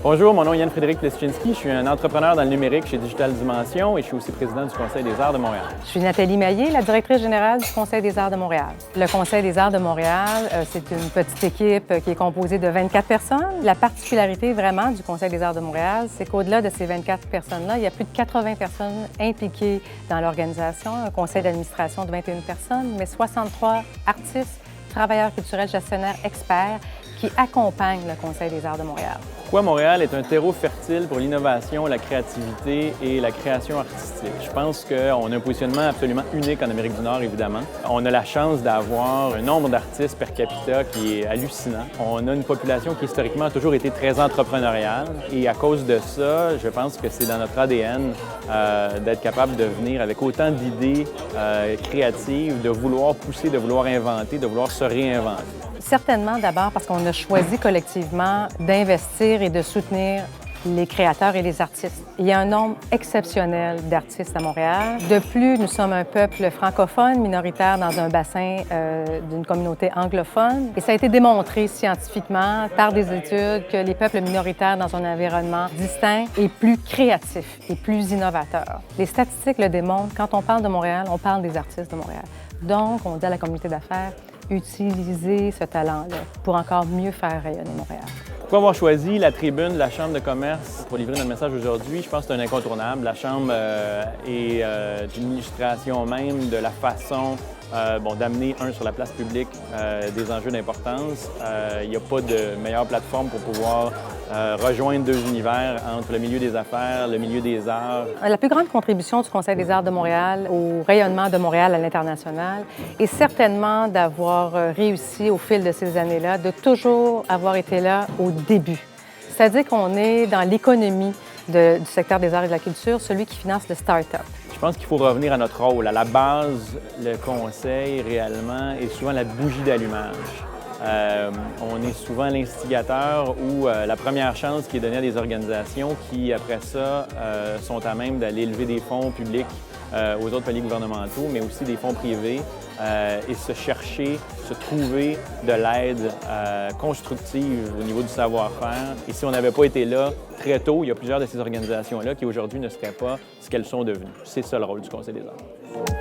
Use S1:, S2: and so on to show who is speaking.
S1: Bonjour, mon nom est Yann-Frédéric Pleschinski. Je suis un entrepreneur dans le numérique chez Digital Dimension et je suis aussi président du Conseil des arts de Montréal.
S2: Je suis Nathalie Maillé, la directrice générale du Conseil des arts de Montréal. Le Conseil des arts de Montréal, c'est une petite équipe qui est composée de 24 personnes. La particularité vraiment du Conseil des arts de Montréal, c'est qu'au-delà de ces 24 personnes-là, il y a plus de 80 personnes impliquées dans l'organisation, un conseil d'administration de 21 personnes, mais 63 artistes, travailleurs culturels, gestionnaires, experts qui accompagnent le Conseil des arts de Montréal.
S1: Pourquoi Montréal est un terreau fertile pour l'innovation, la créativité et la création artistique? Je pense qu'on a un positionnement absolument unique en Amérique du Nord, évidemment. On a la chance d'avoir un nombre d'artistes per capita qui est hallucinant. On a une population qui historiquement a toujours été très entrepreneuriale et à cause de ça, je pense que c'est dans notre ADN d'être capable de venir avec autant d'idées créatives, de vouloir pousser, de vouloir inventer, de vouloir se réinventer.
S2: Certainement d'abord parce qu'on a choisi collectivement d'investir et de soutenir les créateurs et les artistes. Il y a un nombre exceptionnel d'artistes à Montréal. De plus, nous sommes un peuple francophone minoritaire dans un bassin d'une communauté anglophone. Et ça a été démontré scientifiquement par des études que les peuples minoritaires dans un environnement distinct est plus créatif et plus innovateur. Les statistiques le démontrent. Quand on parle de Montréal, on parle des artistes de Montréal. Donc, on dit à la communauté d'affaires, utiliser ce talent-là pour encore mieux faire rayonner Montréal.
S1: Pourquoi avoir choisi la tribune de la Chambre de commerce pour livrer notre message aujourd'hui? Je pense que c'est un incontournable. La Chambre est une illustration même de la façon d'amener, sur la place publique, des enjeux d'importance. Il n'y a pas de meilleure plateforme pour pouvoir rejoindre deux univers entre le milieu des affaires, le milieu des arts.
S2: La plus grande contribution du Conseil des arts de Montréal au rayonnement de Montréal à l'international est certainement d'avoir réussi au fil de ces années-là, de toujours avoir été là au début. C'est-à-dire qu'on est dans l'économie du secteur des arts et de la culture, celui qui finance le start-up.
S1: Je pense qu'il faut revenir à notre rôle. À la base, le conseil, réellement, est souvent la bougie d'allumage. On est souvent l'instigateur ou la première chance qui est donnée à des organisations qui, après ça, sont à même d'aller lever des fonds publics aux autres paliers gouvernementaux, mais aussi des fonds privés et se trouver de l'aide constructive au niveau du savoir-faire. Et si on n'avait pas été là très tôt, il y a plusieurs de ces organisations-là qui aujourd'hui ne seraient pas ce qu'elles sont devenues. C'est ça le rôle du Conseil des arts.